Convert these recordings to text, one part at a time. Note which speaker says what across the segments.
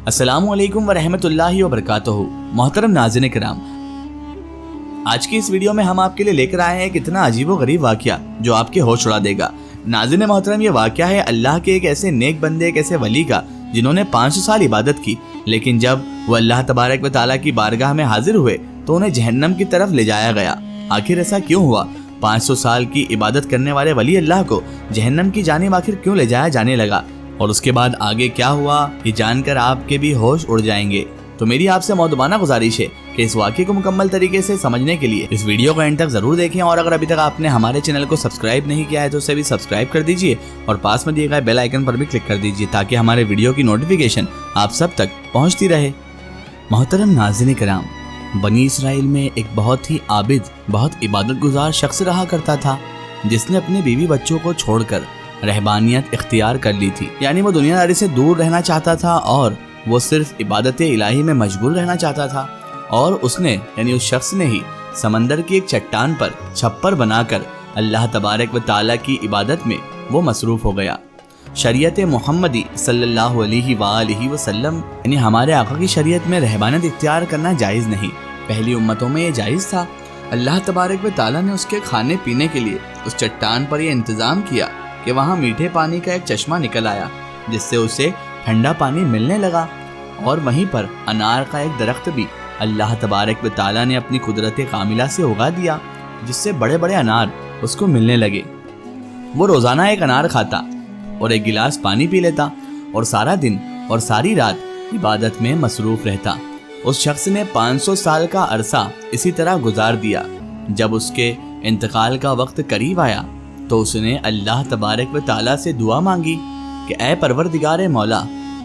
Speaker 1: अस्सलामु अलैकुम वरहमतुल्लाहि वबरकातुहू। मोहतरम नाज़रीन किराम, आज की इस वीडियो में हम आपके लिए लेकर आए हैं एक इतना अजीबो गरीब वाक़या जो आपके होश उड़ा देगा। नाज़रीन मोहतरम, ये वाक़या है अल्लाह के एक ऐसे नेक बंदे, एक ऐसे वली का जिन्होंने 500 साल इबादत की, लेकिन जब वो अल्लाह तबारक व तआला की बारगाह में हाजिर हुए तो उन्हें जहन्नम की तरफ ले जाया गया। आखिर ऐसा क्यों हुआ? 500 साल की इबादत करने वाले वली अल्लाह को जहन्नम की जानिब आखिर क्यों ले जाया जाने लगा, और उसके बाद आगे क्या हुआ, ये जानकर आपके भी होश उड़ जाएंगे। तो मेरी आपसे मौदबाना गुजारिश है कि इस वाक़े को मुकम्मल तरीके से समझने के लिए इस वीडियो को एंड तक जरूर देखें, और अगर अभी तक आपने हमारे चैनल को सब्सक्राइब नहीं किया है तो उसे भी सब्सक्राइब कर दीजिए और पास में दिए गए बेल आइकन पर भी क्लिक कर दीजिए ताकि हमारे वीडियो की नोटिफिकेशन आप सब तक पहुँचती रहे। मोहतरम नाज़रीन किराम, बनी इसराइल में एक बहुत ही आबिद, बहुत इबादत गुजार शख्स रहा करता था जिसने अपने बीवी बच्चों को छोड़कर रहबानियत इख्तियार कर ली थी। यानी वो दुनियादारी से दूर रहना चाहता था और वो सिर्फ इबादत इलाही में मशगूल रहना चाहता था। और उसने यानी उस शख्स ने ही समंदर की एक चट्टान पर छप्पर बनाकर अल्लाह तबारक व तआला की इबादत में वो मसरूफ़ हो गया। शरीयत मोहम्मदी सल्लल्लाहु अलैहि वसल्लम यानी हमारे आका की शरीयत में रहबानियत इख्तियार करना जायज़ नहीं। पहली उम्मतों में ये जायज़ था। अल्लाह तबारक व तआला ने उसके खाने पीने के लिए उस चट्टान पर यह इंतज़ाम किया कि वहाँ मीठे पानी का एक चश्मा निकल आया जिससे उसे ठंडा पानी मिलने लगा, और वहीं पर अनार का एक दरख्त भी अल्लाह तबारक व तआला ने अपनी कुदरत कामिला से उगा दिया जिससे बड़े बड़े अनार उसको मिलने लगे। वो रोज़ाना एक अनार खाता और एक गिलास पानी पी लेता और सारा दिन और सारी रात इबादत में मसरूफ़ रहता। उस शख्स ने 500 साल का अरसा इसी तरह गुजार दिया। जब उसके इंतकाल का वक्त करीब आया तो उसने अल्लाह तबारक व तआला से दुआ मांगी कि ऐ परवरदिगार मौला,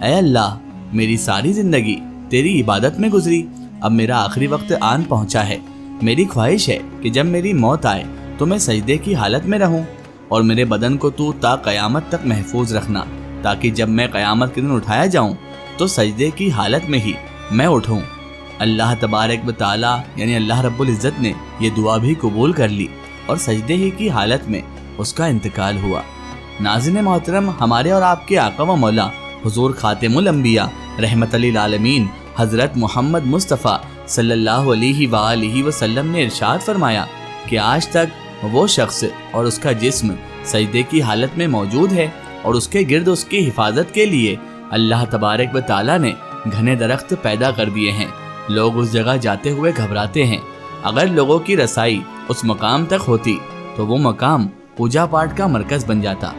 Speaker 1: ऐ अल्लाह, मेरी सारी ज़िंदगी तेरी इबादत में गुजरी, अब मेरा आखिरी वक्त आन पहुंचा है। मेरी ख्वाहिश है कि जब मेरी मौत आए तो मैं सजदे की हालत में रहूं, और मेरे बदन को तू ता क़यामत तक महफूज रखना, ताकि जब मैं क़यामत के दिन उठाया जाऊं तो सजदे की हालत में ही मैं उठूं। अल्लाह तबारक व तआला यानी अल्लाह रब्बुल इज़्ज़त ने यह दुआ भी कबूल कर ली और सजदे ही की हालत में उसका इंतकाल हुआ। नाज़रीन मोहतरम, हमारे और आपके आका व मौला हुज़ूर खातिमुल अंबिया रहमतल लिल आलमीन हज़रत मोहम्मद मुस्तफ़ा सल्लल्लाहु अलैहि वसल्लम ने इरशाद फरमाया कि आज तक वो शख्स और उसका जिस्म सजदे की हालत में मौजूद है, और उसके गिर्द उसकी हिफाजत के लिए अल्लाह तबारक व तआला ने घने दरख्त पैदा कर दिए हैं। लोग उस जगह जाते हुए घबराते हैं। अगर लोगों की रसाई उस मकाम तक होती तो वो मकाम पूजा पाठ का मरकज़ बन जाता।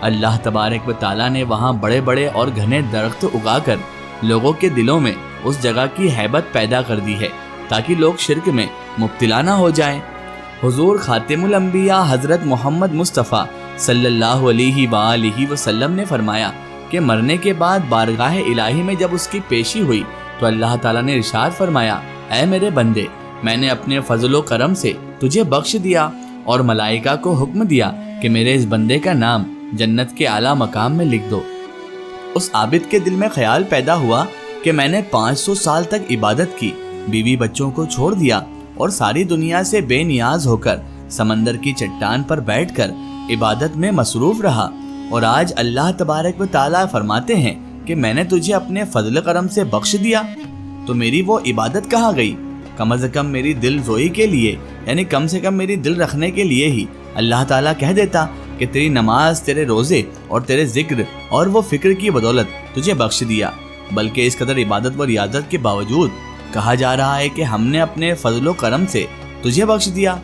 Speaker 1: अल्लाह तबारक व तआला ने वहाँ बड़े बड़े और घने दरख्त उगाकर लोगों के दिलों में उस जगह की हैबत पैदा कर दी है ताकि लोग शिर्क में मुब्तला ना हो जाएं। हुज़ूर खातिमुल अंबिया हज़रत मोहम्मद मुस्तफ़ा सल्लल्लाहु अलैहि वसल्लम ने फरमाया कि मरने के बाद बारगाह इलाही में जब उसकी पेशी हुई तो अल्लाह ताला ने इरशाद फरमाया, ऐ मेरे बंदे, मैंने अपने फजलो करम से तुझे बख्श दिया और मलाइका को हुक्म दिया कि मेरे इस बंदे का नाम जन्नत के आला मकाम में लिख दो। उस आबिद के दिल में ख्याल पैदा हुआ कि मैंने 500 साल तक इबादत की, बीवी बच्चों को छोड़ दिया और सारी दुनिया से बेनियाज होकर समंदर की चट्टान पर बैठकर इबादत में मसरूफ़ रहा, और आज अल्लाह तबारक व तआला फरमाते हैं कि मैंने तुझे अपने फजल करम से बख्श दिया, तो मेरी वो इबादत कहाँ गई? कम से कम मेरी दिल जोई के लिए, यानी कम से कम मेरी दिल रखने के लिए ही अल्लाह ताला कह देता कि तेरी नमाज, तेरे रोज़े और तेरे जिक्र और वो फ़िक्र की बदौलत तुझे बख्श दिया। बल्कि इस कदर इबादत व रियादत के बावजूद कहा जा रहा है कि हमने अपने फजलो करम से तुझे बख्श दिया।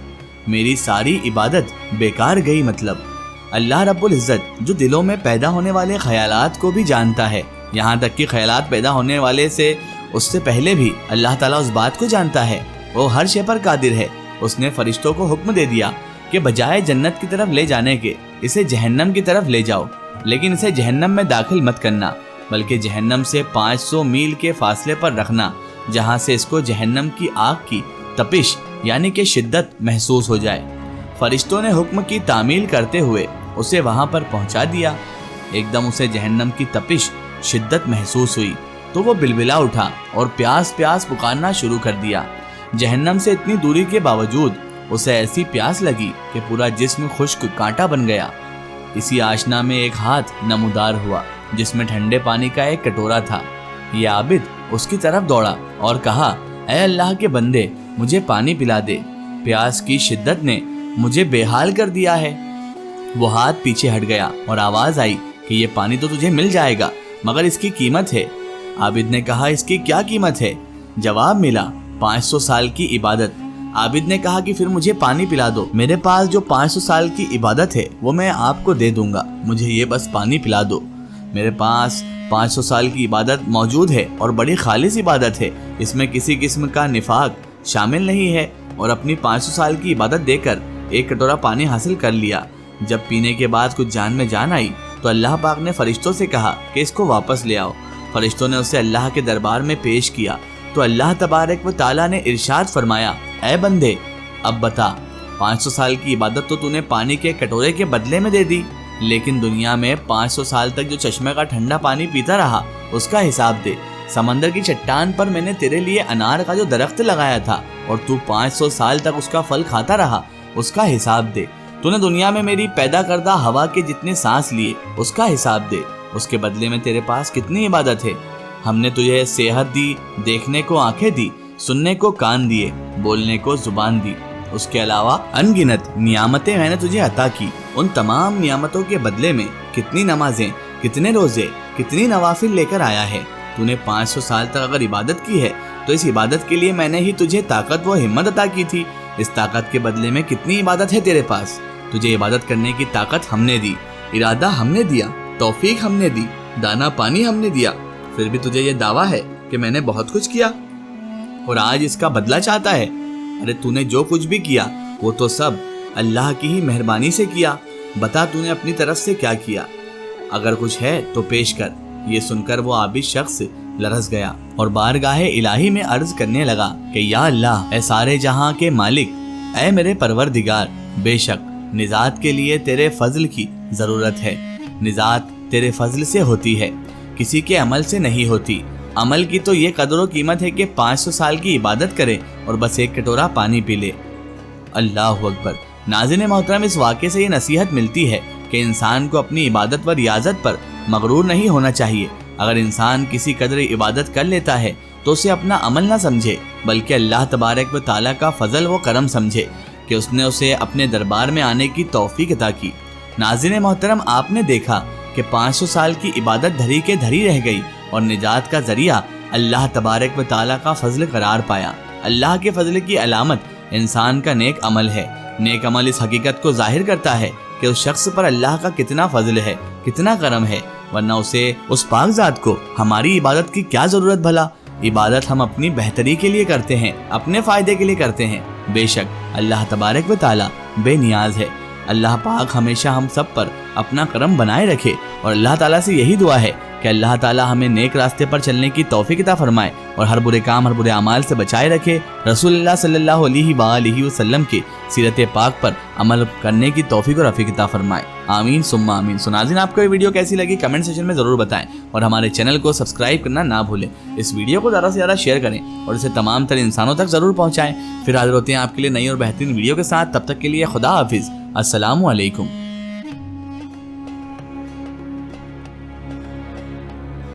Speaker 1: मेरी सारी इबादत बेकार गई। मतलब अल्लाह रब्बुल इज़्ज़त जो दिलों में पैदा होने वाले ख़यालात को भी जानता है, यहाँ तक कि ख़यालात पैदा होने वाले से उससे पहले भी अल्लाह ताला उस बात को जानता है। वो हर शे पर कादिर है। उसने फरिश्तों को हुक्म दे दिया कि बजाय जन्नत की तरफ ले जाने के इसे जहन्नम की तरफ ले जाओ, लेकिन इसे जहन्नम में दाखिल मत करना, बल्कि जहन्नम से 500 मील के फासले पर रखना, जहाँ से इसको जहन्नम की आग की तपिश यानी कि शिद्दत महसूस हो जाए। फरिश्तों ने हुक्म की तामील करते हुए उसे वहाँ पर पहुँचा दिया। एकदम उसे जहन्नम की तपिश शिद्दत महसूस हुई तो वो बिलबिला उठा और प्यास प्यास पुकारना शुरू कर दिया। जहन्नम से इतनी दूरी के बावजूद उसे ऐसी प्यास लगी कि पूरा जिस्म खुश्क कांटा बन गया। इसी आशना में एक हाथ नमूदार हुआ जिसमें ठंडे पानी का एक कटोरा था। ये आबिद उसकी तरफ दौड़ा और कहा, ऐ अल्लाह के बंदे, मुझे पानी पिला दे, प्यास की शिद्दत ने मुझे बेहाल कर दिया है। वो हाथ पीछे हट गया और आवाज आई कि ये पानी तो तुझे मिल जाएगा, मगर इसकी कीमत है। आबिद ने कहा, इसकी क्या कीमत है? जवाब मिला, 500 साल की इबादत। आबिद ने कहा कि फिर मुझे पानी पिला दो, मेरे पास जो 500 साल की इबादत है वो मैं आपको दे दूंगा, मुझे ये बस पानी पिला दो। मेरे पास 500 साल की इबादत मौजूद है और बड़ी खालिस इबादत है, इसमें किसी किस्म का निफाक शामिल नहीं है। और अपनी 500 साल की इबादत देकर एक कटोरा पानी हासिल कर लिया। जब पीने के बाद कुछ जान में जान आई तो अल्लाह पाक ने फरिश्तों से कहा कि इसको वापस ले आओ। फरिश्तों ने उसे अल्लाह के दरबार में पेश किया तो अल्लाह तबारक व ताला ने इरशाद फरमाया, ऐ बंदे, अब बता, 500 साल की इबादत तो तूने पानी के कटोरे के बदले में दे दी, लेकिन दुनिया में 500 साल तक जो चश्मे का ठंडा पानी पीता रहा उसका हिसाब दे। समंदर की चट्टान पर मैंने तेरे लिए अनार का जो दरख्त लगाया था और तू 500 साल तक उसका फल खाता रहा, उसका हिसाब दे। तूने दुनिया में मेरी पैदा करदा हवा के जितने सांस लिए, उसका हिसाब दे। उसके बदले में तेरे पास कितनी इबादत है। हमने तुझे सेहत दी, देखने को आंखें दी, सुनने को कान दिए, बोलने को जुबान दी। उसके अलावा अनगिनत नियामतें मैंने तुझे अता की। उन तमाम नियामतों के बदले में कितनी नमाजें, कितने रोजे, कितनी नवाफिल लेकर आया है। तूने 500 साल तक अगर इबादत की है तो इस इबादत के लिए मैंने ही तुझे ताकत व हिम्मत अता की थी। इस ताकत के बदले में कितनी इबादत है तेरे पास। तुझे इबादत करने की ताकत हमने दी, इरादा हमने दिया, तौफीक हमने दी, दाना पानी हमने दिया, फिर भी तुझे ये दावा है कि मैंने बहुत कुछ किया और आज इसका बदला चाहता है। अरे तूने जो कुछ भी किया वो तो सब अल्लाह की ही मेहरबानी से किया। बता तूने अपनी तरफ से क्या किया, अगर कुछ है तो पेश कर। ये सुनकर वो आबिद शख्स लरस गया और बारगाहे इलाही में अर्ज करने लगा कि या अल्लाह, ए सारे जहां के मालिक, ए मेरे परवरदिगार, बेशक निजात के लिए तेरे फजल की जरूरत है। निजात तेरे फजल से होती है, किसी के अमल से नहीं होती। अमल की तो ये कदर व कीमत है कि 500 साल की इबादत करे और बस एक कटोरा पानी पी ले। अल्लाह अकबर। नाज़रीन मोहतरम, इस वाक़े से ये नसीहत मिलती है कि इंसान को अपनी इबादत व रियाजत पर मगरूर नहीं होना चाहिए। अगर इंसान किसी कदर इबादत कर लेता है तो उसे अपना अमल न समझे, बल्कि अल्लाह तबारक व ताला का फजल व करम समझे कि उसने उसे अपने दरबार में आने की तौफीक अता की। नाज़रीन मोहतरम, आपने देखा कि 500 साल की इबादत धरी के धरी रह गई और निजात का जरिया अल्लाह तबारक व ताला का फजल करार पाया। अल्लाह के फजल की अलामत इंसान का नेक अमल है। नेक अमल इस हकीकत को जाहिर करता है कि उस शख्स पर अल्लाह का कितना फजल है, कितना करम है, वरना उसे उस पाक ज़ात को हमारी इबादत की क्या ज़रूरत भला। इबादत हम अपनी बेहतरी के लिए करते हैं, अपने फ़ायदे के लिए करते हैं। बेशक अल्लाह तबारक व ताला बेनियाज है। अल्लाह पाक हमेशा हम सब पर अपना करम बनाए रखे और अल्लाह ताला से यही दुआ है कि अल्लाह ताला हमें नेक रास्ते पर चलने की तौफीक अता फरमाए और हर बुरे काम, हर बुरे अमाल से बचाए रखे। रसूलुल्लाह सल्लल्लाहु अलैहि वसल्लम की सीरत पाक पर अमल करने की तौफीक और रफ़ीक अता फरमाए। आमीन सुम्मा आमीन। सो नाज़रीन, आपको ये वीडियो कैसी लगी कमेंट सेक्शन में ज़रूर बताएं और हमारे चैनल को सब्सक्राइब करना ना भूलें। इस वीडियो को ज़्यादा से ज़्यादा शेयर करें और इसे तमाम तर इंसानों तक ज़रूर पहुँचाएँ। फिर हाजिर होते हैं आपके लिए नई और बेहतरीन वीडियो के साथ। तब तक के लिए खुदा हाफिज़। अस्सलामु अलैकुम।